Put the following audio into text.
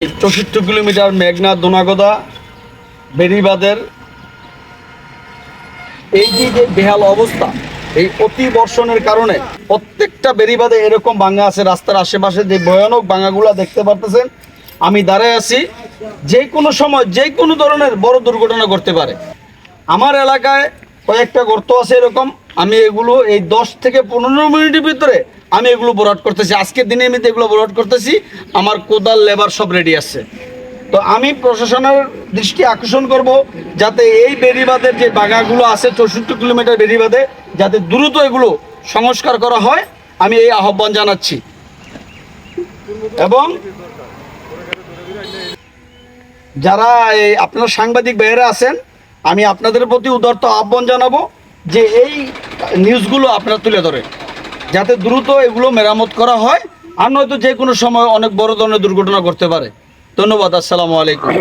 64 kilometre মেঘনা দোনাগদা বেড়িবাঁধের এই যে বেহাল অবস্থা, এই অতি বর্ষণের কারণে প্রত্যেকটা বেড়িবাঁধে এরকম ভাঙা আছে। রাস্তার আশেপাশে যে ভয়ানক ভাঙাগুলা দেখতে পারতেছেন, আমি দাঁড়ায় আছি। যে কোনো সময় যে কোনো ধরনের বড় দুর্ঘটনা ঘটতে পারে। আমার এলাকায় কয়েকটা গর্ত আছে এরকম, আমি এগুলো এই 10 থেকে 15 মিনিটের ভিতরে আমি এগুলো ভরাট করতেছি। আজকের দিনে আমি এগুলো ভরাট করতেছি, আমার কোদাল লেবার সব রেডি আছে। তো আমি প্রশাসনের দৃষ্টি আকর্ষণ করব যাতে এই বেড়িবাঁধের যে বাগাগুলো আছে 64 কিলোমিটার বেড়িবাঁধে যাতে দ্রুত এগুলো সংস্কার করা হয়, আমি এই আহ্বান জানাচ্ছি। এবং যারা এই আপনার সাংবাদিক ভাইয়েরা আছেন, আমি আপনাদের প্রতি উদারত আহ্বান জানাবো যে এই নিউজগুলো আপনারা তুলে ধরেন যাতে দ্রুত এগুলো মেরামত করা হয়, আর নয়তো যে কোনো সময় অনেক বড় ধরনের দুর্ঘটনা ঘটতে পারে। ধন্যবাদ। আসসালামু আলাইকুম।